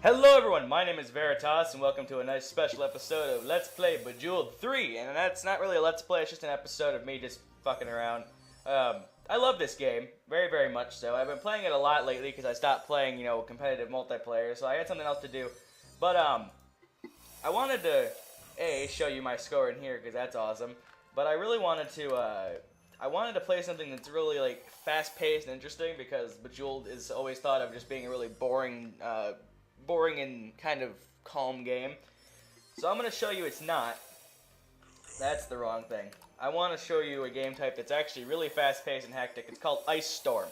Hello everyone, my name is Veritas and welcome to a nice special episode of Let's Play Bejeweled 3. And that's not really a Let's Play, it's just an episode of me just fucking around. I love this game, very, very much so. I've been playing it a lot lately because I stopped playing, competitive multiplayer, so I had something else to do. But, I wanted to, show you my score in here because that's awesome. But I really wanted to, play something that's really, like, fast-paced and interesting because Bejeweled is always thought of just being a really boring and kind of calm game. So I'm going to show you it's not. That's the wrong thing. I want to show you a game type that's actually really fast-paced and hectic. It's called Ice Storm.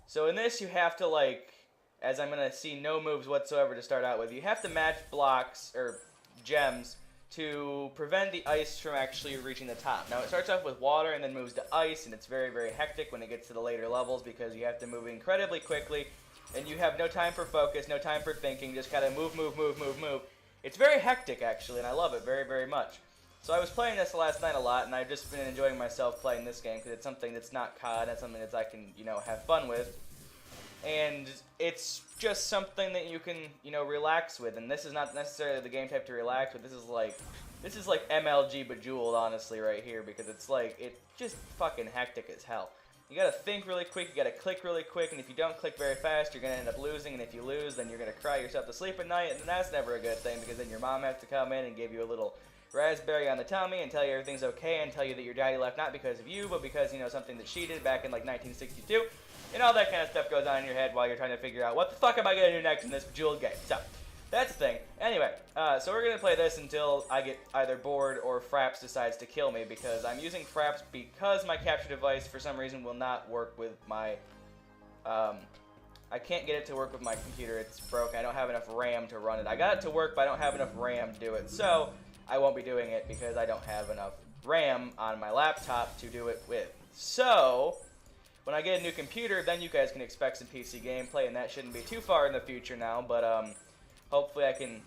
So in this you have to, like, as I'm going to see no moves whatsoever to start out with, you have to match blocks, or gems, to prevent the ice from actually reaching the top. Now it starts off with water and then moves to ice, and it's very, very hectic when it gets to the later levels because you have to move incredibly quickly. And you have no time for focus, no time for thinking, just gotta move. It's very hectic, actually, and I love it very, very much. So I was playing this last night a lot, and I've just been enjoying myself playing this game, because it's something that's not COD, it's something that I can, have fun with. And it's just something that you can, relax with, and this is not necessarily the game type to relax with. This is like MLG Bejeweled, honestly, right here, because it's just fucking hectic as hell. You gotta think really quick, you gotta click really quick, and if you don't click very fast, you're gonna end up losing, and if you lose, then you're gonna cry yourself to sleep at night, and that's never a good thing, because then your mom has to come in and give you a little raspberry on the tummy and tell you everything's okay, and tell you that your daddy left not because of you, but because, something that she did back in, 1962, and all that kind of stuff goes on in your head while you're trying to figure out what the fuck am I gonna do next in this Bejeweled game. So, that's the thing. Anyway, so we're going to play this until I get either bored or Fraps decides to kill me, because I'm using Fraps because my capture device, for some reason, will not work with my, I can't get it to work with my computer. It's broken. I don't have enough RAM to run it. I got it to work, but I don't have enough RAM to do it. So, I won't be doing it because I don't have enough RAM on my laptop to do it with. So, when I get a new computer, then you guys can expect some PC gameplay, and that shouldn't be too far in the future now, but, hopefully I can,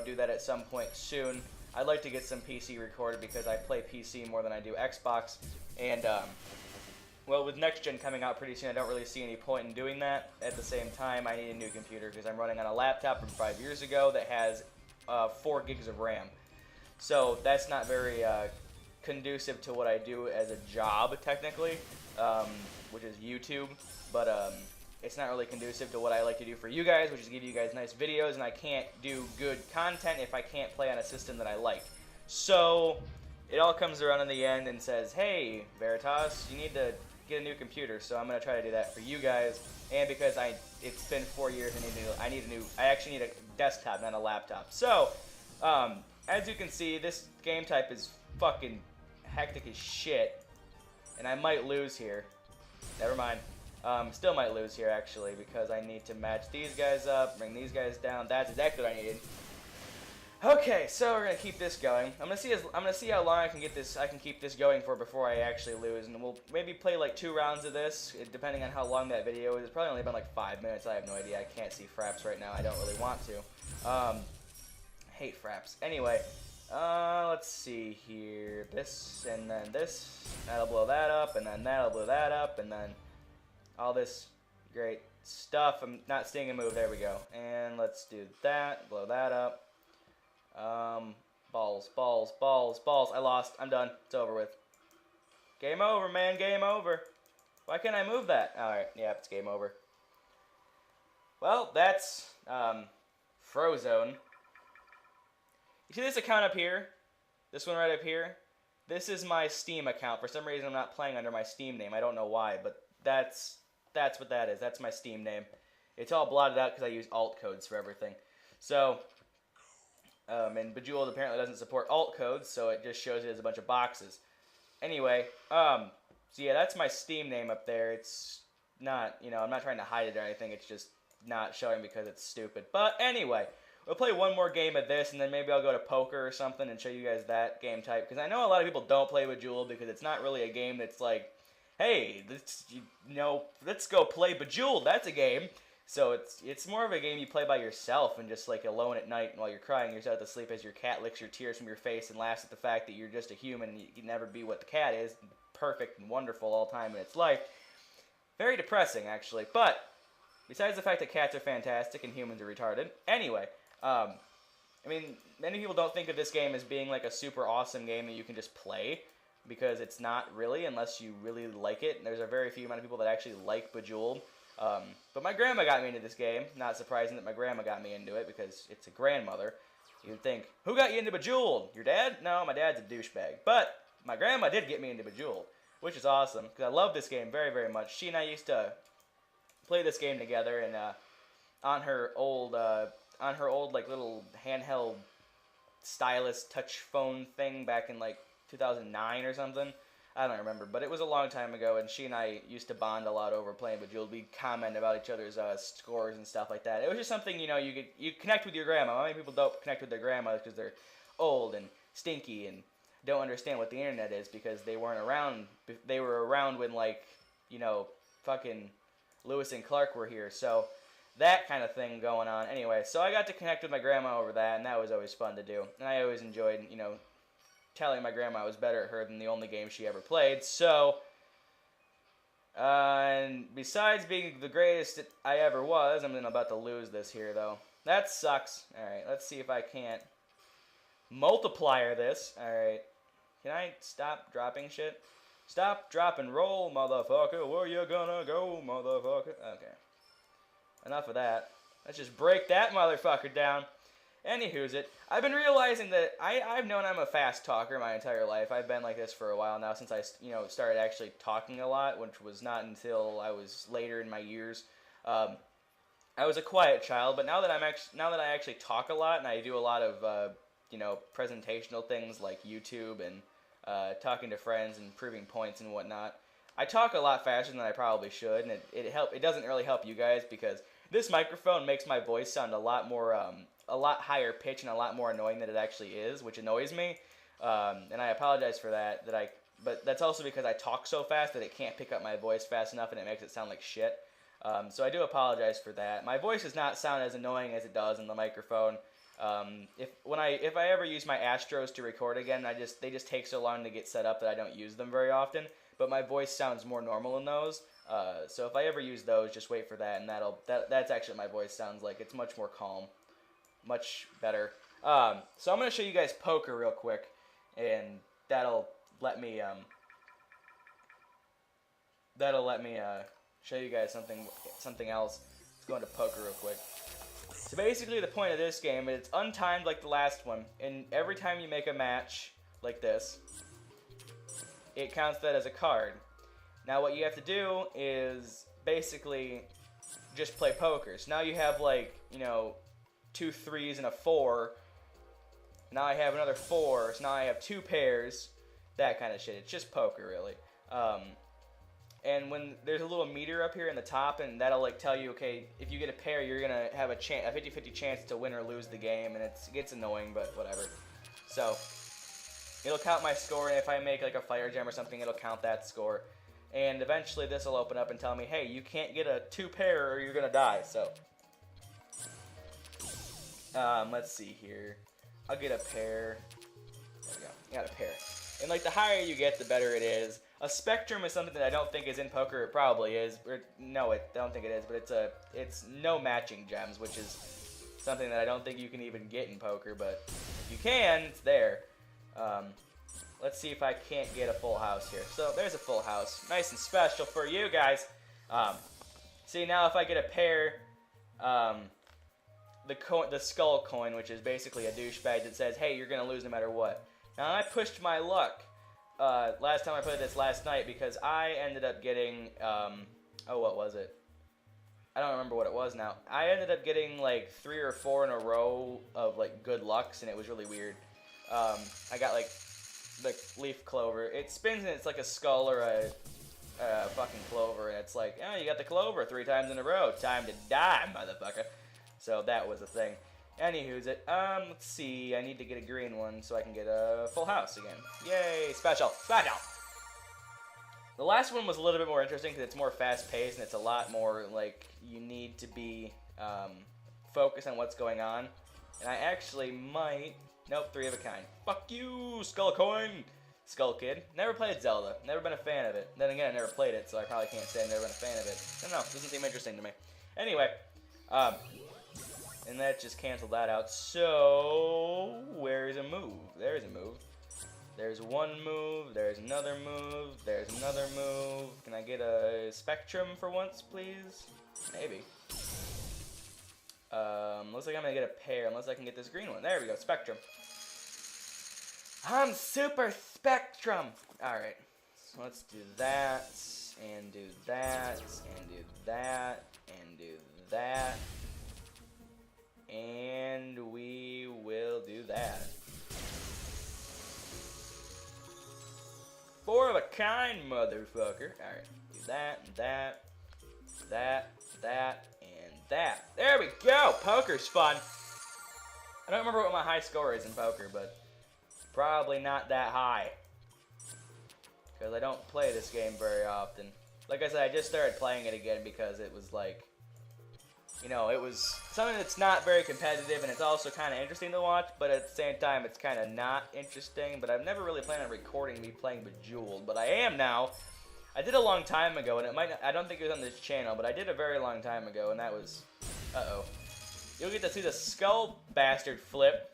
do that at some point soon. I'd like to get some PC recorded because I play PC more than I do Xbox. And, well, with next gen coming out pretty soon, I don't really see any point in doing that. At the same time, I need a new computer because I'm running on a laptop from 5 years ago that has 4 gigs of RAM. So that's not very conducive to what I do as a job, technically, which is YouTube. But, it's not really conducive to what I like to do for you guys, which is give you guys nice videos, and I can't do good content if I can't play on a system that I like. So, it all comes around in the end and says, hey, Veritas, you need to get a new computer, so I'm going to try to do that for you guys, and because it's been 4 years, I actually need a desktop, not a laptop. So, as you can see, this game type is fucking hectic as shit, and I might lose here. Never mind. Still might lose here, actually, because I need to match these guys up, bring these guys down. That's exactly what I needed. Okay, so we're gonna keep this going. I'm gonna see how long I can keep this going for before I actually lose, and we'll maybe play like 2 rounds of this, depending on how long that video is. It's probably only been like 5 minutes. I have no idea. I can't see Fraps right now. I don't really want to. Hate Fraps. Anyway, let's see here. This and then this. That'll blow that up, and then that'll blow that up, and then all this great stuff. I'm not seeing a move. There we go. And let's do that. Blow that up. Balls. I lost. I'm done. It's over with. Game over, man. Game over. Why can't I move that? Alright. Yeah, it's game over. Well, that's, Frozone. You see this account up here? This one right up here? This is my Steam account. For some reason, I'm not playing under my Steam name. I don't know why, but that's what that is. That's my Steam name. It's all blotted out because I use alt codes for everything. So, and Bejeweled apparently doesn't support alt codes, so it just shows it as a bunch of boxes. Anyway, so yeah, that's my Steam name up there. It's not, I'm not trying to hide it or anything. It's just not showing because it's stupid. But anyway, we'll play one more game of this, and then maybe I'll go to poker or something and show you guys that game type. Because I know a lot of people don't play Bejeweled because it's not really a game that's like, hey, let's go play Bejeweled. That's a game. So it's more of a game you play by yourself and just like alone at night while you're crying yourself to sleep as your cat licks your tears from your face and laughs at the fact that you're just a human and you can never be what the cat is, perfect and wonderful all time in its life. Very depressing, actually. But Besides the fact that cats are fantastic and humans are retarded. Anyway, I mean, many people don't think of this game as being like a super awesome game that you can just play, because it's not really, unless you really like it. And there's a very few amount of people that actually like Bejeweled. But my grandma got me into this game. Not surprising that my grandma got me into it, because it's a grandmother. You'd think, who got you into Bejeweled? Your dad? No, my dad's a douchebag. But my grandma did get me into Bejeweled, which is awesome, because I love this game very, very much. She and I used to play this game together, and on her old like little handheld stylus touch phone thing back in like 2009 or something. I don't remember, but it was a long time ago, and she and I used to bond a lot over playing Bejeweled. We'd comment about each other's scores and stuff like that. It was just something, you know, you connect with your grandma. How many people don't connect with their grandmas because they're old and stinky and don't understand what the internet is, because they weren't around. They were around when, like, you know, fucking Lewis and Clark were here, so that kind of thing going on. Anyway, so I got to connect with my grandma over that, and that was always fun to do. And I always enjoyed, you know, telling my grandma I was better at her than the only game she ever played. So, and besides being the greatest I ever was, I'm about to lose this here, though. That sucks. Alright, let's see if I can't multiplier this. Alright, can I stop dropping shit? Stop, drop, and roll, motherfucker. Where you gonna go, motherfucker? Okay. Enough of that. Let's just break that motherfucker down. Anywho's it. I've been realizing that I've known I'm a fast talker my entire life. I've been like this for a while now, since I, you know, started actually talking a lot, which was not until I was later in my years. I was a quiet child, but now that I actually talk a lot, and I do a lot of you know, presentational things like YouTube and talking to friends and proving points and whatnot, I talk a lot faster than I probably should, and it doesn't really help you guys, because this microphone makes my voice sound a lot more a lot higher pitch and a lot more annoying than it actually is, which annoys me. And I apologize for that. But that's also because I talk so fast that it can't pick up my voice fast enough, and it makes it sound like shit. So I do apologize for that. My voice does not sound as annoying as it does in the microphone. If I ever use my Astros to record again, they just take so long to get set up that I don't use them very often. But my voice sounds more normal in those. So if I ever use those, just wait for that, and that's actually what my voice sounds like. It's much more calm, much better. So I'm gonna show you guys poker real quick, and that'll let me show you guys something else. Let's go into poker real quick. So basically, the point of this game is it's untimed like the last one, and every time you make a match like this, it counts that as a card. Now what you have to do is basically just play poker. So now you have, like, you know, 2 3s and a 4. Now I have another 4, so now I have 2 pairs, that kind of shit. It's just poker, really. And when there's a little meter up here in the top, and that'll like tell you, okay, if you get a pair, you're gonna have a 50-50 chance to win or lose the game, and it gets annoying, but whatever. So it'll count my score, and if I make like a fire gem or something, it'll count that score. And eventually this will open up and tell me, hey, you can't get a 2 pair or you're gonna die. So let's see here. I'll get a pair. There we go. Got a pair. And like the higher you get, the better it is. A spectrum is something that I don't think is in poker. It probably is. No, I don't think it is. But it's no matching gems, which is something that I don't think you can even get in poker. But if you can, it's there. Let's see if I can't get a full house here. So there's a full house, nice and special for you guys. See, now if I get a pair, the skull coin, which is basically a douchebag that says, hey, you're gonna lose no matter what. Now I pushed my luck last time I played this last night, because I ended up getting, what was it? I don't remember what it was now. I ended up getting like 3 or 4 in a row of like good lucks, and it was really weird. I got like the leaf clover. It spins and it's like a skull or a fucking clover, and it's like, oh, you got the clover 3 times in a row. Time to die, motherfucker. So that was a thing. Anywho's it. Let's see. I need to get a green one so I can get a full house again. Yay! Special! Special! The last one was a little bit more interesting because it's more fast-paced and it's a lot more, like, you need to be focused on what's going on. And I actually might... Nope, 3 of a kind. Fuck you, Skull Coin! Skull Kid. Never played Zelda. Never been a fan of it. Then again, I never played it, so I probably can't say I've never been a fan of it. I don't know. Doesn't seem interesting to me. Anyway, and that just canceled that out. So, where's a move? There's a move. There's one move. There's another move. There's another move. Can I get a Spectrum for once, please? Maybe. Looks like I'm gonna get a pair, unless I can get this green one. There we go, Spectrum. I'm Super Spectrum! Alright, so let's do that, and do that, and do that, and do that. And we will do that. Four of a kind, motherfucker. Alright, do that, and that, that, that, and that. There we go! Poker's fun. I don't remember what my high score is in poker, but probably not that high. Because I don't play this game very often. Like I said, I just started playing it again because it was like, you know, it was something that's not very competitive, and it's also kind of interesting to watch, but at the same time, it's kind of not interesting. But I've never really planned on recording me playing Bejeweled, but I am now. I did a long time ago, and it might not, I don't think it was on this channel, but I did a very long time ago, and that was, uh-oh. You'll get to see the skull bastard flip.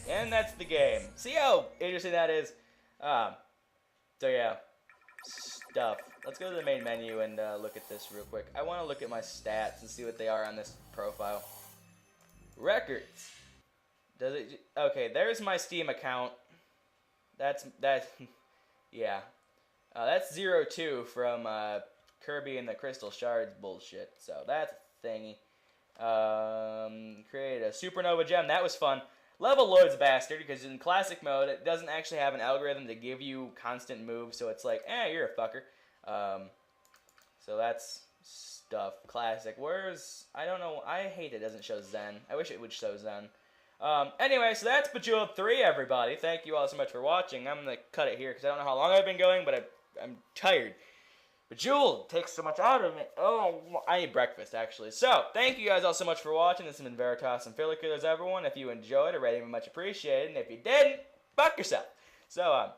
And that's the game. See how interesting that is? So yeah, stuff. Let's go to the main menu and look at this real quick. I want to look at my stats and see what they are on this profile. Records. Does it? Okay, there's my Steam account. That. Yeah. That's 02 from Kirby and the Crystal Shards bullshit. So that's a thingy. Created a Supernova gem. That was fun. Level loads bastard, because in classic mode, it doesn't actually have an algorithm to give you constant moves, so it's like, you're a fucker. So that's stuff. Classic. Where's, I don't know, I hate it doesn't show Zen. I wish it would show Zen. Anyway, so that's Bejeweled 3, everybody. Thank you all so much for watching. I'm going to cut it here, because I don't know how long I've been going, but I'm tired. Bejeweled takes so much out of me. Oh, I need breakfast, actually. So, thank you guys all so much for watching. This has been Veritas and Philly Killers, everyone. If you enjoyed, a rating would be much appreciated. And if you didn't, fuck yourself. So,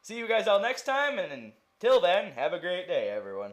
see you guys all next time. And until then, have a great day, everyone.